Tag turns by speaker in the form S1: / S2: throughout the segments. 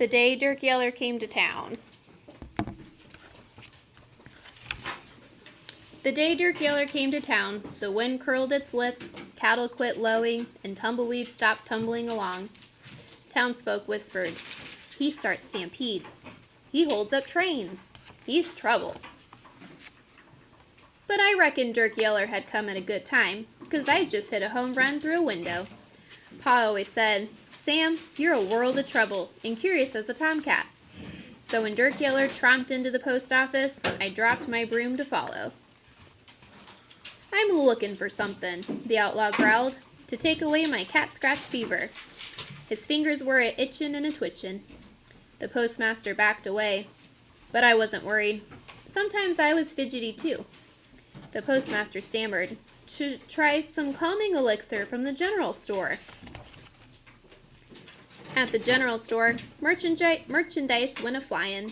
S1: The day Dirk Yeller came to town. The day Dirk Yeller came to town, the wind curled its lip, cattle quit lowing, and tumbleweeds stopped tumbling along. Townsfolk whispered, "He starts stampedes. He holds up trains. He's trouble." But I reckon Dirk Yeller had come at a good time, 'cause I just hit a home run through a window. Pa always said, "Sam, you're a world of trouble, and curious as a tomcat." So when Dirk Yeller tromped into the post office, I dropped my broom to follow. "I'm looking for something," the outlaw growled, "to take away my cat scratch fever." His fingers were a-itchin' and a-twitchin'. The postmaster backed away, but I wasn't worried. Sometimes I was fidgety too. The postmaster stammered, "To try some calming elixir from the general store." At the general store, merchandise went a-flyin'.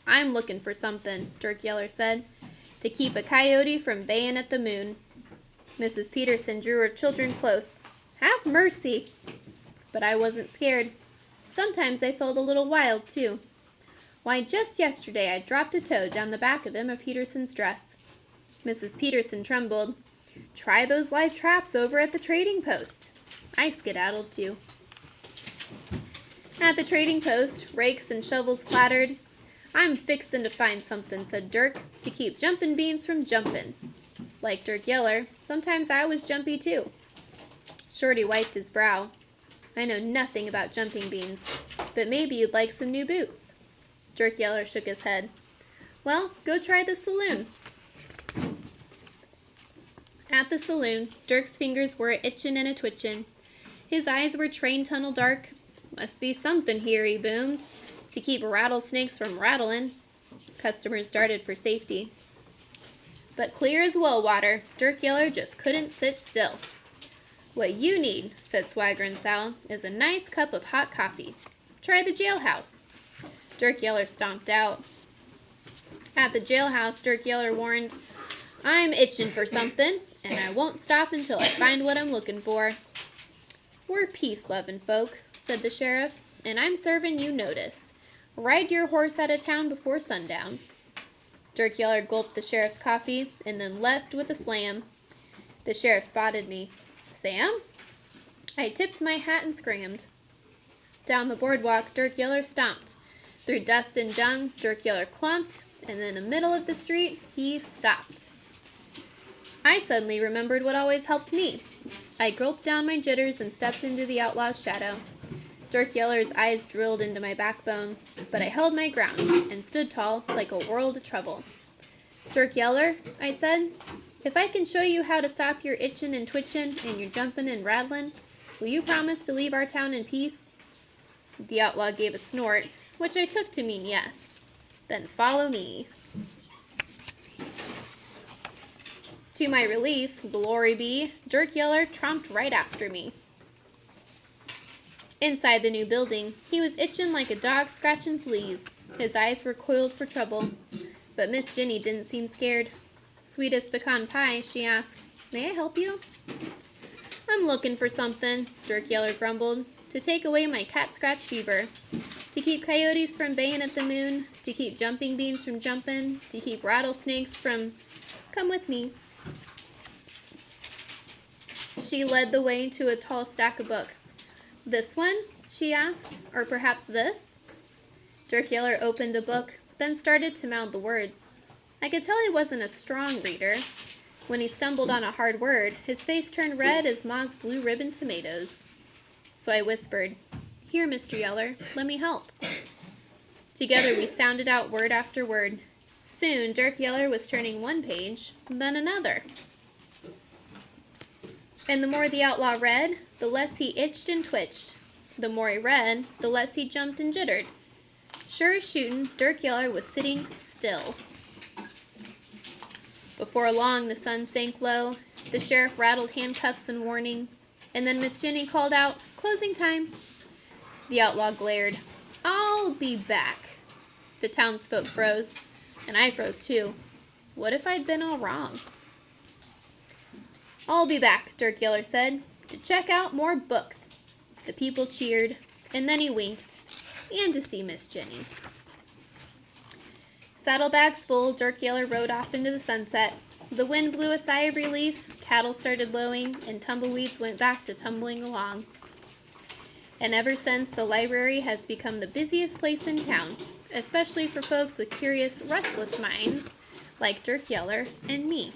S1: "I'm looking for something," Dirk Yeller said, "to keep a coyote from baying at the moon." Mrs. Peterson drew her children close. "Have mercy!" But I wasn't scared. Sometimes I felt a little wild, too. Why, just yesterday I dropped a toad down the back of Emma Peterson's dress. Mrs. Peterson trembled. "Try those live traps over at the trading post." I skedaddled, too. At the trading post, rakes and shovels clattered. "I'm fixin' to find something," said Dirk, "to keep jumpin' beans from jumpin'." Like Dirk Yeller, sometimes I was jumpy too. Shorty wiped his brow. "I know nothing about jumping beans, but maybe you'd like some new boots." Dirk Yeller shook his head. "Well, go try the saloon." At the saloon, Dirk's fingers were a-itchin' and a-twitchin'. His eyes were train tunnel dark. "Must be something here," he boomed, "to keep rattlesnakes from rattlin'." Customers darted for safety. But clear as well water, Dirk Yeller just couldn't sit still. "What you need," said Swaggerin' Sal, "is a nice cup of hot coffee. Try the jailhouse." Dirk Yeller stomped out. At the jailhouse, Dirk Yeller warned, "I'm itchin' for something, and I won't stop until I find what I'm looking for." "We're peace-lovin' folk," said the sheriff, "and I'm serving you notice. Ride your horse out of town before sundown." Dirk Yeller gulped the sheriff's coffee and then left with a slam. The sheriff spotted me. "Sam?" I tipped my hat and scrammed. Down the boardwalk, Dirk Yeller stomped. Through dust and dung, Dirk Yeller clumped, and in the middle of the street, he stopped. I suddenly remembered what always helped me. I gulped down my jitters and stepped into the outlaw's shadow. Dirk Yeller's eyes drilled into my backbone, but I held my ground and stood tall like a world of trouble. "Dirk Yeller," I said, "if I can show you how to stop your itchin' and twitchin' and your jumpin' and rattlin', will you promise to leave our town in peace?" The outlaw gave a snort, which I took to mean yes. "Then follow me." To my relief, glory be, Dirk Yeller tromped right after me. Inside the new building, he was itching like a dog scratching fleas. His eyes were coiled for trouble. But Miss Jenny didn't seem scared. "Sweet as pecan pie," she asked. "May I help you?" "I'm looking for something," Dirk Yeller grumbled, "to take away my cat scratch fever. To keep coyotes from baying at the moon, to keep jumping beans from jumping, to keep rattlesnakes from... Come with me." She led the way to a tall stack of books. "This one?" she asked. "Or perhaps this?" Dirk Yeller opened a book, then started to mouth the words. I could tell he wasn't a strong reader. When he stumbled on a hard word, his face turned red as Ma's blue ribbon tomatoes. So I whispered, "Here, Mr. Yeller, let me help." Together we sounded out word after word. Soon Dirk Yeller was turning one page, then another. And the more the outlaw read, the less he itched and twitched. The more he read, the less he jumped and jittered. Sure as shootin', Dirk Yeller was sitting still. Before long, the sun sank low. The sheriff rattled handcuffs in warning, and then Miss Jenny called out, "Closing time." The outlaw glared. "I'll be back." The townsfolk froze, and I froze too. What if I'd been all wrong? "I'll be back," Dirk Yeller said, "to check out more books." The people cheered, and then he winked. and to see Miss Jenny. Saddlebags full, Dirk Yeller rode off into the sunset. The wind blew a sigh of relief, cattle started lowing, and tumbleweeds went back to tumbling along. And ever since, the library has become the busiest place in town, especially for folks with curious, restless minds like Dirk Yeller and me.